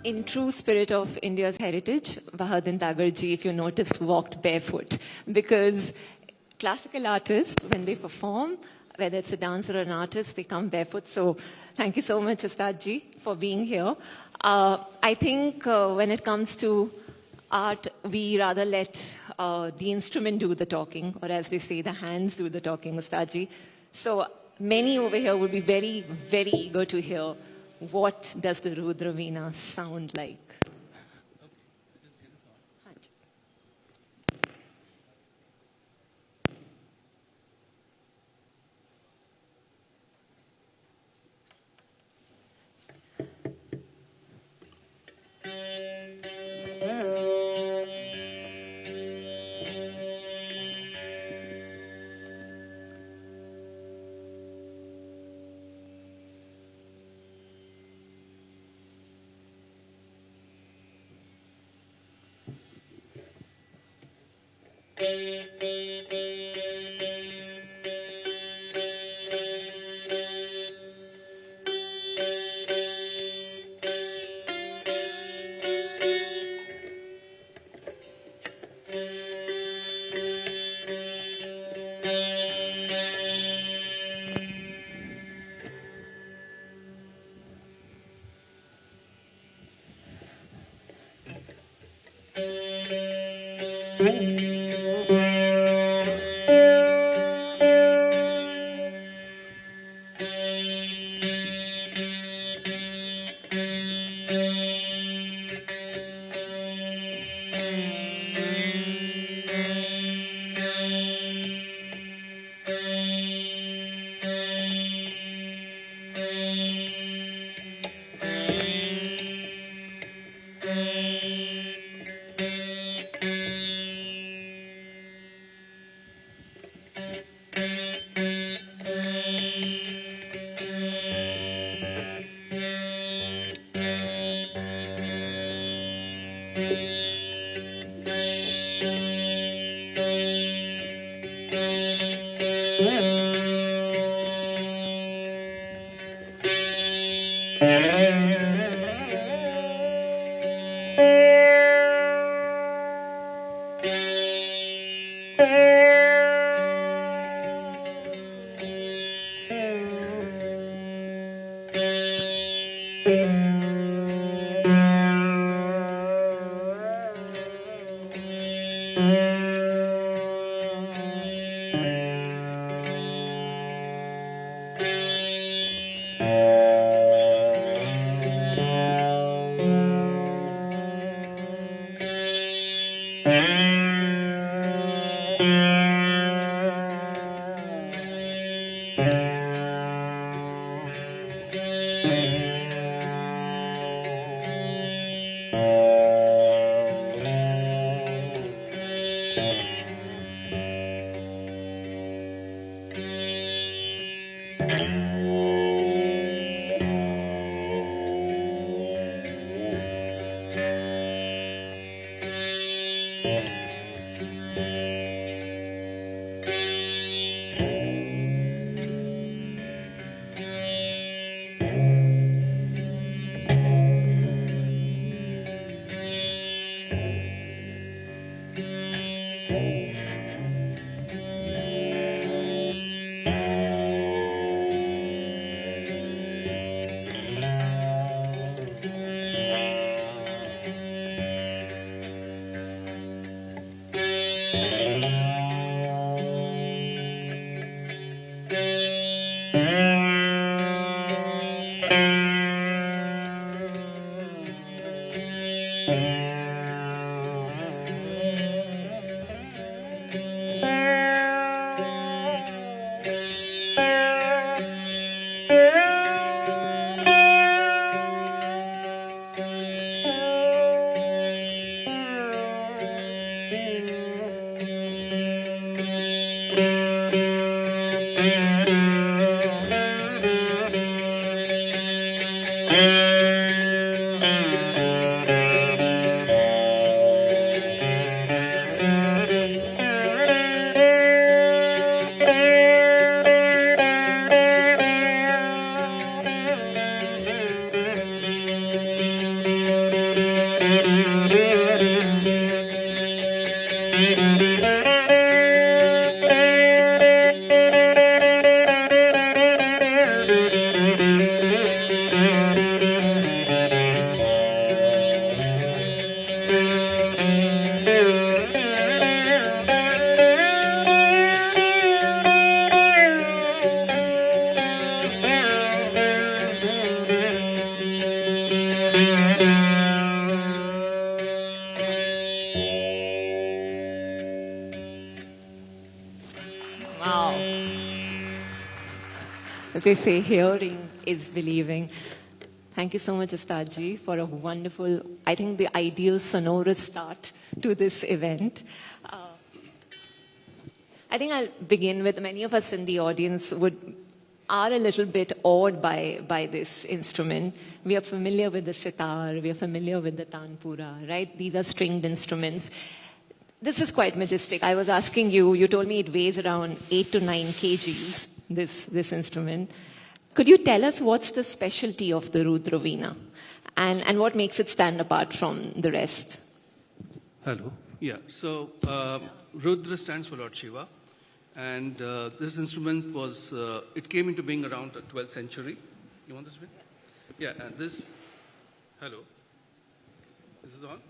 In true spirit of India's heritage, Bahadur Dagarji, if you noticed, walked barefoot. Because classical artists, when they perform, whether it's a dancer or an artist, they come barefoot. So thank you so much, Ustadji, for being here. I think when it comes to art, we rather let the instrument do the talking, or as they say, the hands do the talking, Ustadji. So many over here would be very, very eager to hear what does the Rudra Veena sound like. Wow. They say hearing is believing. Thank you so much, Ustadji, for a wonderful, I think the ideal sonorous start to this event. I think I'll begin with many of us in the audience are a little bit awed by this instrument. We are familiar with the sitar, we are familiar with the tanpura, right? These are stringed instruments. This is quite majestic. I was asking you, you told me it weighs around 8 to 9 kgs, this instrument. Could you tell us what's the specialty of the Rudra Veena and what makes it stand apart from the rest? Hello. Yeah. So Rudra stands for Lord Shiva. And this instrument was, it came into being around the 12th century. You want this bit? Yeah, and this, hello. This is on?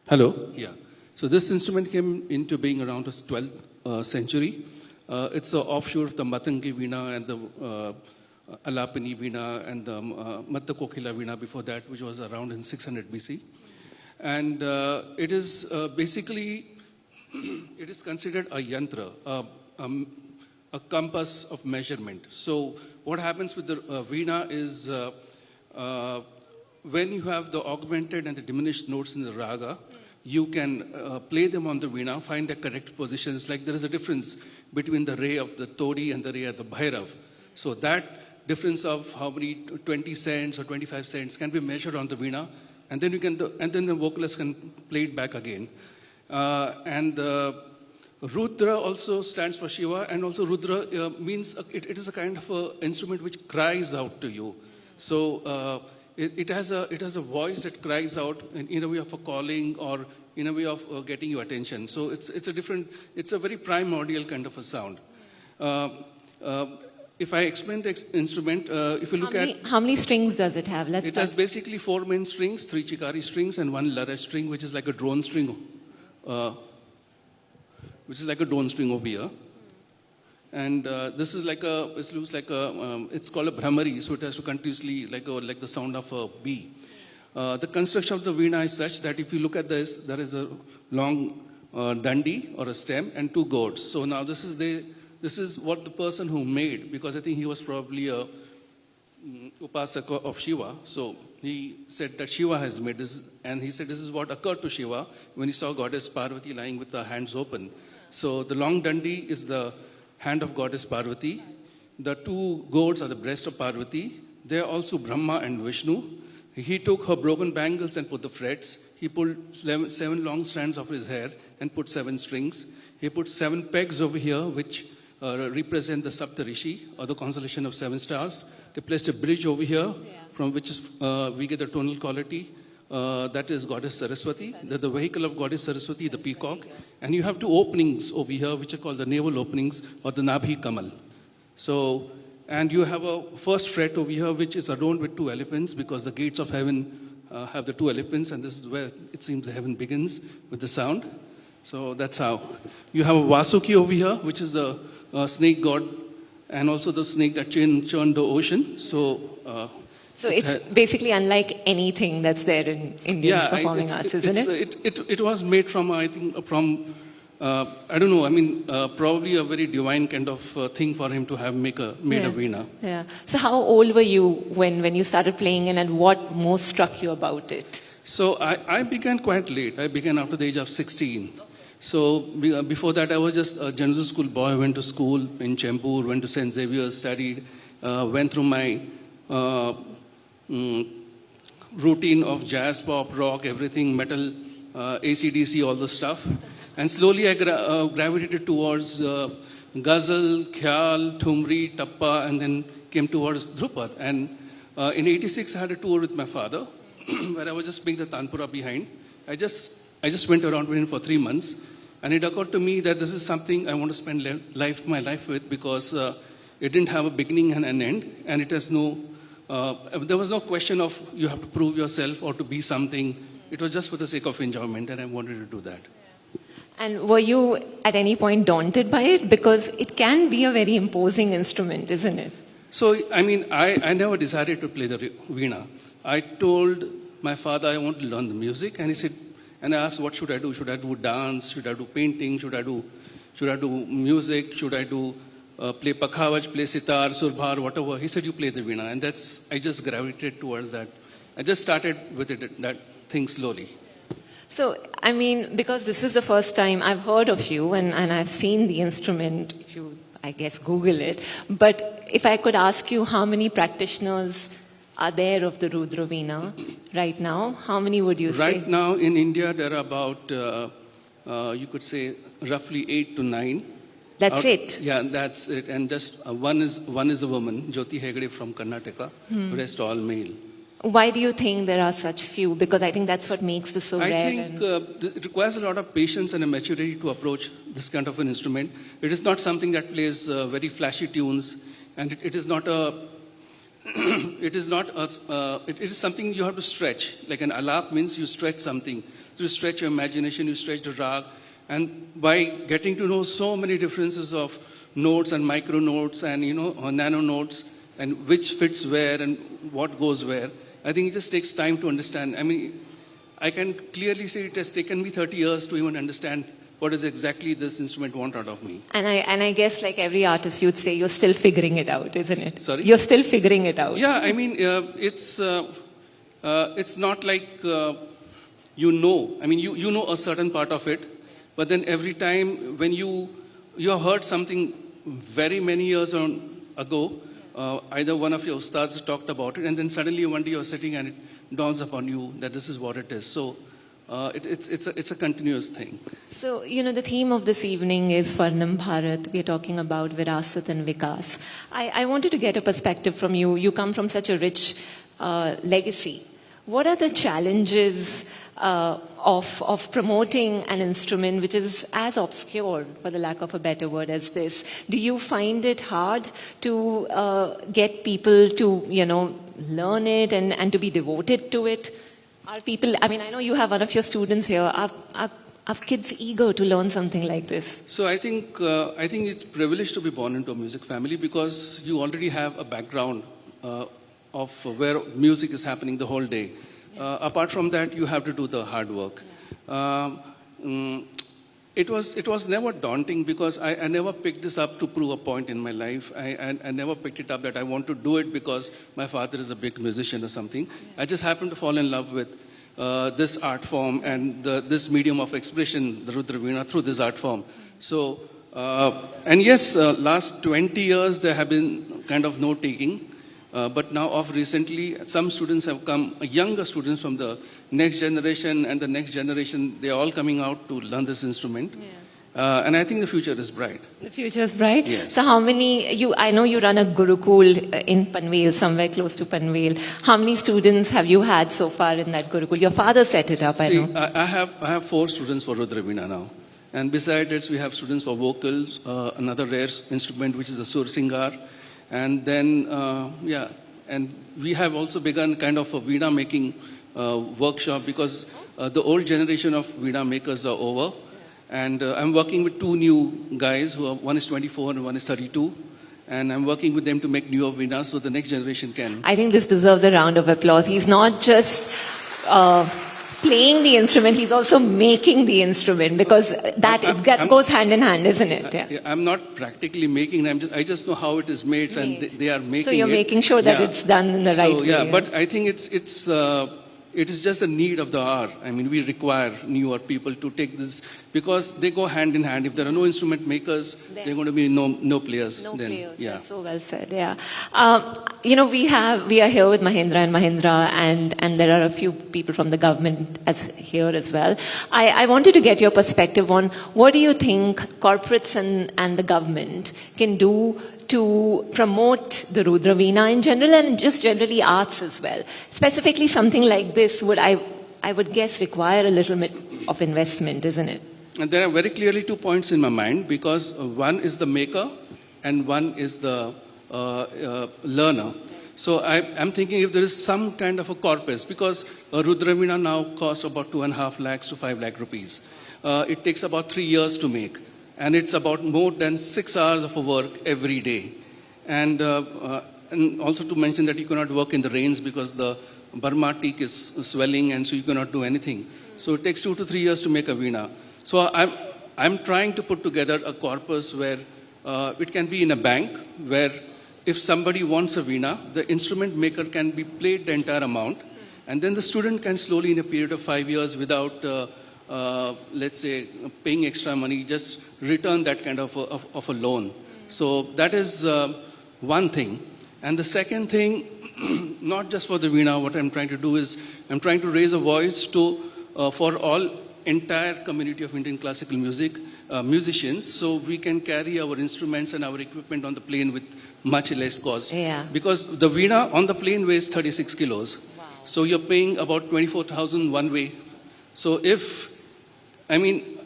Hello? Yeah. So this instrument came into being around the 12th century. It's an offshoot of the Matangi Veena and the Alapani Veena and the Matta Kokila Veena before that, which was around in 600 BC. And it is basically, it is considered a yantra, a compass of measurement. So what happens with the veena is when you have the augmented and the diminished notes in the raga, you can play them on the veena, find the correct positions. Like there is a difference between the ray of the todi and the ray of the bhairav. So that difference of how many 20 cents or 25 cents can be measured on the veena, and then you can, and then the vocalist can play it back again. And Rudra also stands for Shiva, and also Rudra means it is a kind of a instrument which cries out to you. So it has a voice that cries out in a way of a calling or in a way of getting your attention. So it's a very primordial kind of a sound. If I explain the instrument, if you look how many strings does it have? It has basically 4 main strings, 3 chikari strings, and 1 lara string, which is like a drone string. Which is like a drone string over here. And this is like it looks like it's called a brahmari, so it has to continuously, like the sound of a bee. The construction of the veena is such that if you look at this, there is a long dandi or a stem and 2 gourds. So now this is what the person who made, because I think he was probably a upasaka of Shiva. So he said that Shiva has made this, and he said this is what occurred to Shiva when he saw goddess Parvati lying with her hands open. So the long dandi is the hand of goddess Parvati. The 2 gourds are the breast of Parvati. They are also Brahma and Vishnu. He took her broken bangles and put the frets. He pulled 7 long strands of his hair and put 7 strings. He put 7 pegs over here, which represent the Saptarishi, or the constellation of 7 stars. They placed a bridge over here, from which we get the tonal quality. That is goddess Saraswati. The vehicle of goddess Saraswati, the peacock. And you have 2 openings over here, which are called the navel openings, or the Nabhi Kamal. So, and you have a first fret over here, which is adorned with 2 elephants, because the gates of heaven have the 2 elephants, and this is where it seems the heaven begins with the sound. So that's how. You have a Vasuki over here, which is the snake god, and also the snake that churned the ocean. So it's basically unlike anything that's there in Indian performing arts, isn't it? It was made from, I think, from, I don't know, I mean, probably a very divine kind of thing for him to have made a veena. Yeah. So how old were you when you started playing it, and what most struck you about it? So I began quite late. I began after the age of 16. So before that, I was just a general school boy. Went to school in Chembur, went to St. Xavier's, studied, went through my routine of jazz, pop, rock, everything, metal, AC/DC, all the stuff. And slowly I gravitated towards ghazal, khyal, thumri, tappa, and then came towards Dhrupad. And in '86, I had a tour with my father, where I was just playing the tanpura behind. I just went around with him for 3 months. And it occurred to me that this is something I want to spend my life with, because it didn't have a beginning and an end. And it has no, there was no question of you have to prove yourself or to be something. It was just for the sake of enjoyment, and I wanted to do that. And were you at any point daunted by it? Because it can be a very imposing instrument, isn't it? So, I mean, I never decided to play the veena. I told my father, I want to learn the music. And he said, and I asked, what should I do? Should I do dance? Should I do painting? Should I do music? Should I do play pakhavaj, play sitar, surbhar, whatever? He said, you play the veena. And I just gravitated towards that. I just started with that thing slowly. So, I mean, because this is the first time I've heard of you and I've seen the instrument, if you, I guess, Google it. But if I could ask you, how many practitioners are there of the Rudra Veena right now? How many would you say? Right now in India, there are about, you could say, roughly 8 to 9. That's it? Yeah, that's it. And just one is a woman, Jyoti Hegde from Karnataka. Rest all male. Why do you think there are such few? Because I think that's what makes this so I rare. think it requires a lot of patience and a maturity to approach this kind of an instrument. It is not something that plays very flashy tunes, and it is not a. It is something you have to stretch. Like an alap means you stretch something. So you stretch your imagination, you stretch the rag, and by getting to know so many differences of notes and micro notes and nano notes and which fits where and what goes where, I think it just takes time to understand. I mean, I can clearly say it has taken me 30 years to even understand what is exactly this instrument want out of me. And I guess, like every artist, you'd say you're still figuring it out, isn't it? Sorry? You're still figuring it out. Yeah, I mean, it's not like you know. I mean, you know a certain part of it, but then every time when you have heard something very many years ago, either one of your ustads talked about it, and then suddenly one day you're sitting and it dawns upon you that this is what it is. So it's a continuous thing. So, the theme of this evening is Swarnam Bharat. We're talking about Virasat and Vikas. I wanted to get a perspective from you. You come from such a rich legacy. What are the challenges of promoting an instrument which is as obscure, for the lack of a better word, as this? Do you find it hard to get people to, learn it and to be devoted to it? Are people, I mean, I know you have one of your students here. Are kids eager to learn something like this? So I think it's privileged to be born into a music family because you already have a background of where music is happening the whole day. Apart from that, you have to do the hard work. It was never daunting because I never picked this up to prove a point in my life. I never picked it up that I want to do it because my father is a big musician or something. I just happened to fall in love with this art form and this medium of expression, the Rudra Veena, through this art form. So, and yes, last 20 years there have been kind of note-taking. But now of recently, some students have come, younger students from the next generation and the next generation, they're all coming out to learn this instrument. Yeah. And I think the future is bright. The future is bright? Yes. So how many, I know you run a Gurukul in Panvel, somewhere close to Panvel. How many students have you had so far in that Gurukul? Your father set it up, I know. I have 4 students for Rudra Veena now. And besides this, we have students for vocals, another rare instrument, which is a Sur Singar. And then, and we have also begun kind of a Veena making workshop because the old generation of Veena makers are over. And I'm working with 2 new guys, one is 24 and one is 32. And I'm working with them to make newer Veenas so the next generation can. I think this deserves a round of applause. He's not just playing the instrument, he's also making the instrument because that goes hand in hand, isn't it? I'm not practically making it. I just know how it is made and they are making it. So you're making sure that it's done in the right way. Yeah, but I think it is just a need of the hour. I mean, we require newer people to take this because they go hand in hand. If there are no instrument makers, there are going to be no players. No players. Yeah. That's so well said. Yeah. We are here with Mahendra and Mahendra, and there are a few people from the government here as well. I wanted to get your perspective on what do you think corporates and the government can do to promote the Rudra Veena in general and just generally arts as well. Specifically something like this would, I would guess, require a little bit of investment, isn't it? And there are very clearly 2 points in my mind because one is the maker and one is the learner. So I'm thinking if there is some kind of a corpus because Rudra Veena now costs about 2.5 lakhs to 5 lakh rupees. It takes about 3 years to make. And it's about more than 6 hours of work every day. And also to mention that you cannot work in the rains because the Burma teak is swelling, and so you cannot do anything. So it takes 2 to 3 years to make a veena. So I'm trying to put together a corpus where it can be in a bank, where if somebody wants a veena, the instrument maker can be paid the entire amount, and then the student can slowly, in a period of 5 years, without, let's say, paying extra money, just return that kind of a loan. So that is one thing. And the second thing, not just for the veena, what I'm trying to do is I'm trying to raise a voice to for all entire community of Indian classical music musicians, so we can carry our instruments and our equipment on the plane with much less cost. Yeah. Because the veena on the plane weighs 36 kilos. Wow. So you're paying about 24,000 one way. So if, I mean,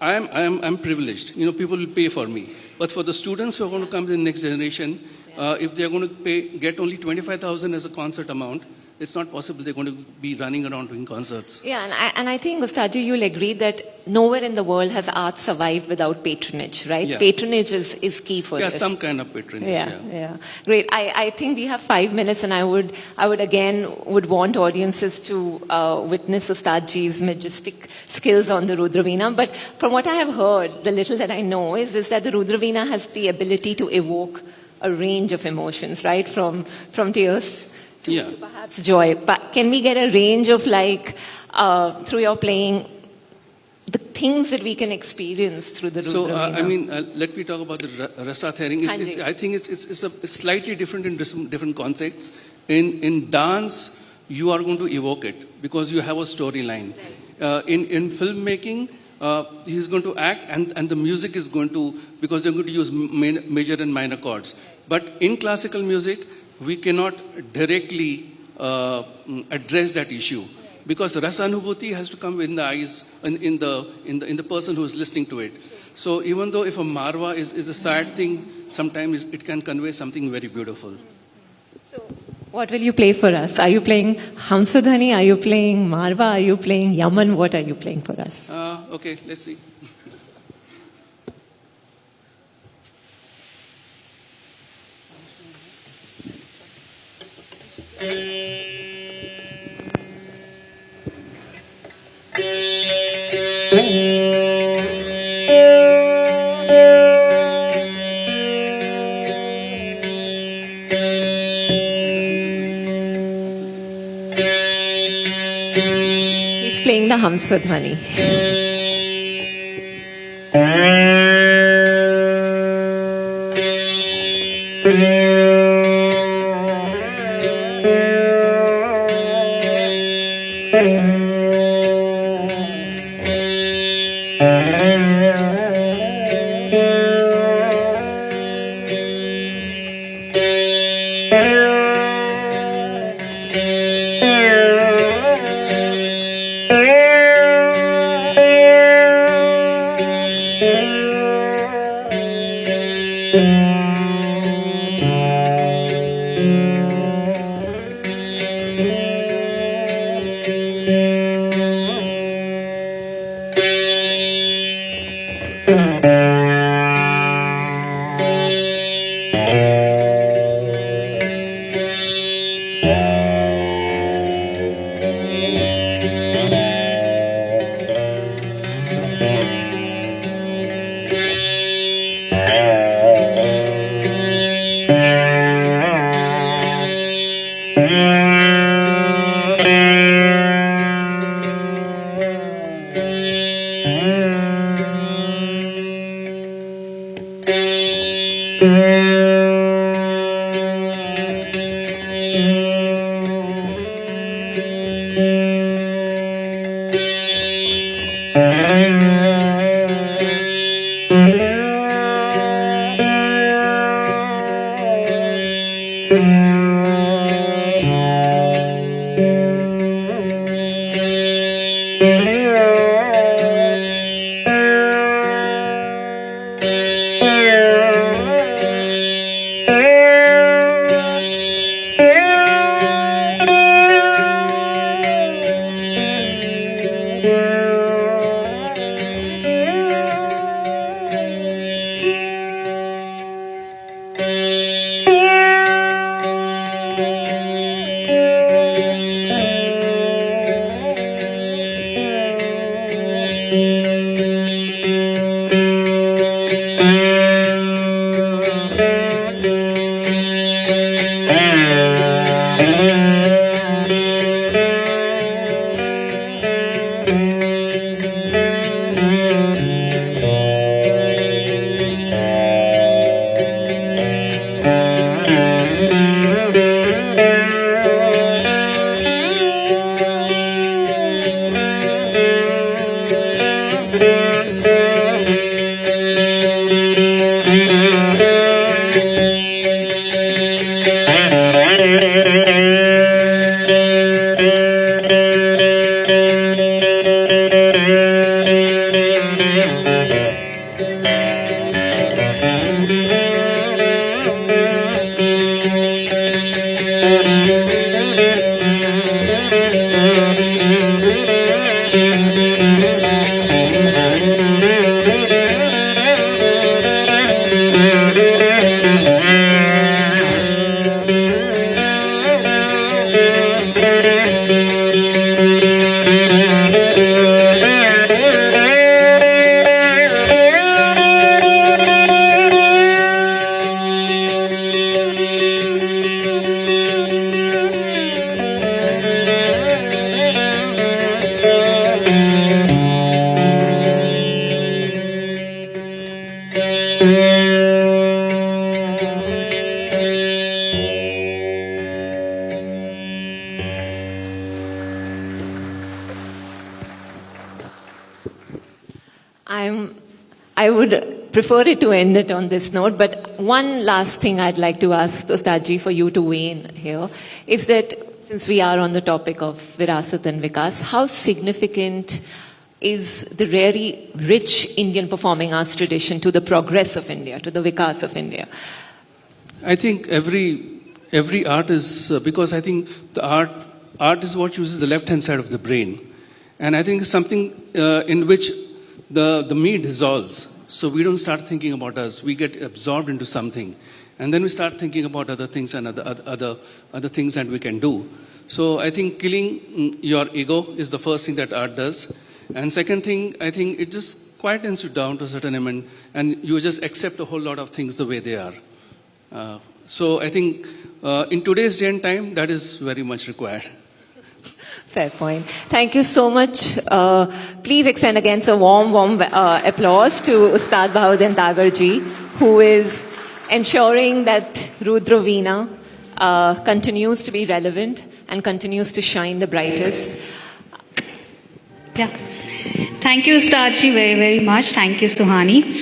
I'm privileged. You know, people will pay for me. But for the students who are going to come in the next generation, if they're going to get only 25,000 as a concert amount, it's not possible they're going to be running around doing concerts. Yeah, and I think, Ustadji, you'll agree that nowhere in the world has art survived without patronage, right? Yeah. Patronage is key for this. Yeah, some kind of patronage. Yeah. Great. I think we have 5 minutes, and I would again want audiences to witness Ustadji's majestic skills on the Rudraveena. But from what I have heard, the little that I know is that the Rudraveena has the ability to evoke a range of emotions, right? From tears to perhaps joy. But can we get a range of, like, through your playing, the things that we can experience through the Rudraveena? So, I mean, let me talk about the Rasa Thering. I think it's slightly different in different contexts. In dance, you are going to evoke it because you have a storyline. Right. In filmmaking, he's going to act, and the music is going to, because they're going to use major and minor chords. But in classical music, we cannot directly address that issue, because the Rasanubhuti has to come in the eyes, in the person who is listening to it. So even though if a marwa is a sad thing, sometimes it can convey something very beautiful. So what will you play for us? Are you playing Hamsadhani? Are you playing marwa? Are you playing Yaman? What are you playing for us? Okay, let's see. He's playing the Hamsadhani. I would prefer it to end it on this note, but one last thing I'd like to ask Ustadji for you to weigh in here is that since we are on the topic of Virasat and Vikas, how significant is the very rich Indian performing arts tradition to the progress of India, to the Vikas of India? I think every art is because I think the art is what uses the left hand side of the brain, and I think it's something in which the me dissolves. So we don't start thinking about us. We get absorbed into something, and then we start thinking about other things and other things that we can do. So I think killing your ego is the first thing that art does, and second thing, I think it just quietens you down to a certain amount, and you just accept a whole lot of things the way they are. So I think in today's day and time, that is very much required. Fair point. Thank you so much. Please extend again a warm applause to Ustad Bahauddin Tagar ji, who is ensuring that Rudra Veena continues to be relevant and continues to shine the brightest. Yeah. Thank you, Ustadji, very, very much. Thank you, Suhani.